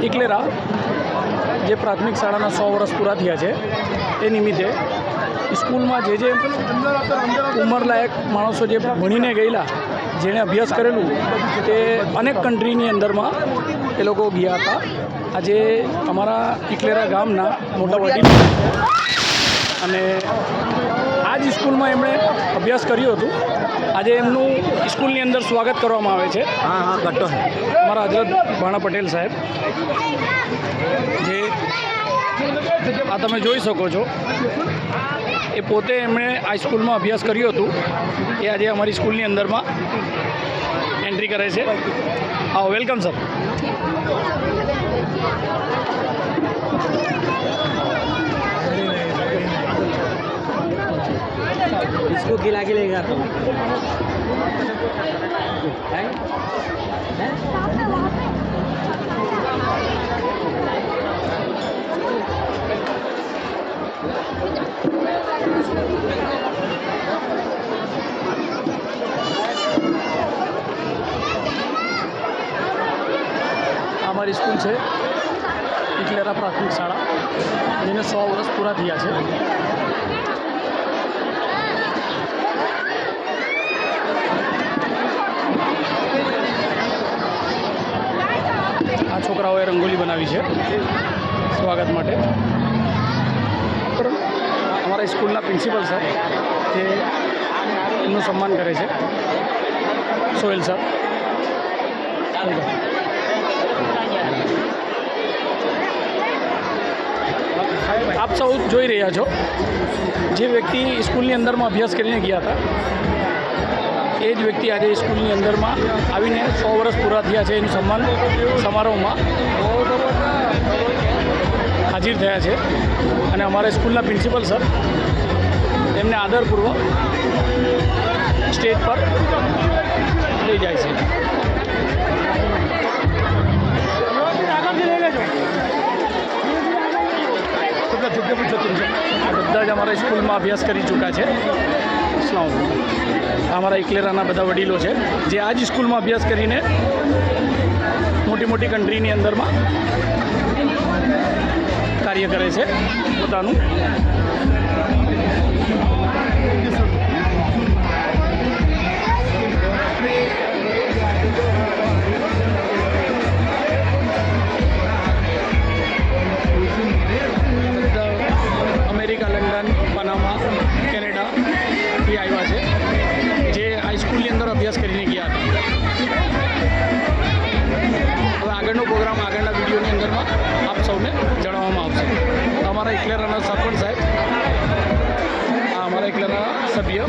ઇકલેરા જે પ્રાથમિક શાળાના 100 વર્ષ પૂરા થયા છે એ નિમિત્તે સ્કૂલમાં જે ઉંમરલાયક માણસો જે ભણીને ગયેલા, જેણે અભ્યાસ કરેલું તે અનેક કન્ટ્રીની અંદરમાં એ લોકો ગયા હતા. આજે અમારા ઇકલેરા ગામના મોટા વડીલ અને આ જ સ્કૂલમાં એમણે અભ્યાસ કર્યું હતું. આજે એમનું સ્કૂલની અંદર સ્વાગત કરવામાં આવે છે. અમારા હજરત ભાણા પટેલ સાહેબ, જે આ તમે જોઈ શકો છો, એ પોતે એમણે આ સ્કૂલમાં અભ્યાસ કર્યું હતું. એ આજે અમારી સ્કૂલની અંદરમાં એન્ટ્રી કરે છે. હા, વેલકમ સર. इसको खिला के लेगा तो हमारी स्कूल है इकलेरा प्राथमिक शाला, जेने 100 वर्ष पूरा थया है. आ छोकराओए रंगोली बनावी है स्वागत माटे. हमारा स्कूलना प्रिंसिपल सर ते एमનું सम्मान करे છે, સોહેલ સર. આપ સૌ જોઈ રહ્યા છો, જે વ્યક્તિ સ્કૂલની અંદરમાં અભ્યાસ કરીને ગયા હતા એ જ વ્યક્તિ આજે સ્કૂલની અંદરમાં આવીને 100 વર્ષ પૂરા થયા છે એનું સન્માન સમારોહમાં હાજર થયા છે. અને અમારા સ્કૂલના પ્રિન્સિપલ સર એમને આદરપૂર્વક સ્ટેજ પર લઈ જાય છે. બધા જ અમારા સ્કૂલમાં અભ્યાસ કરી ચૂક્યા છે. અમારા ઇકલેરાના બધા વડીલો છે જે આ જ સ્કૂલમાં અભ્યાસ કરીને મોટી મોટી કન્ટ્રીની અંદરમાં કાર્ય કરે છે પોતાનું. અમેરિકા, લંડન, પનામા, કેનેડાથી આવ્યા છે, જે આ સ્કૂલની અંદર અભ્યાસ કરીને ગયા હતા. હવે આગળનો પ્રોગ્રામ આગળના વિડીયોની અંદરમાં આપ સૌને જણાવવામાં આવશે. અમારા ઇકલેરાના સરપંચ સાહેબ, આ અમારા ઇકલેરાના સભ્ય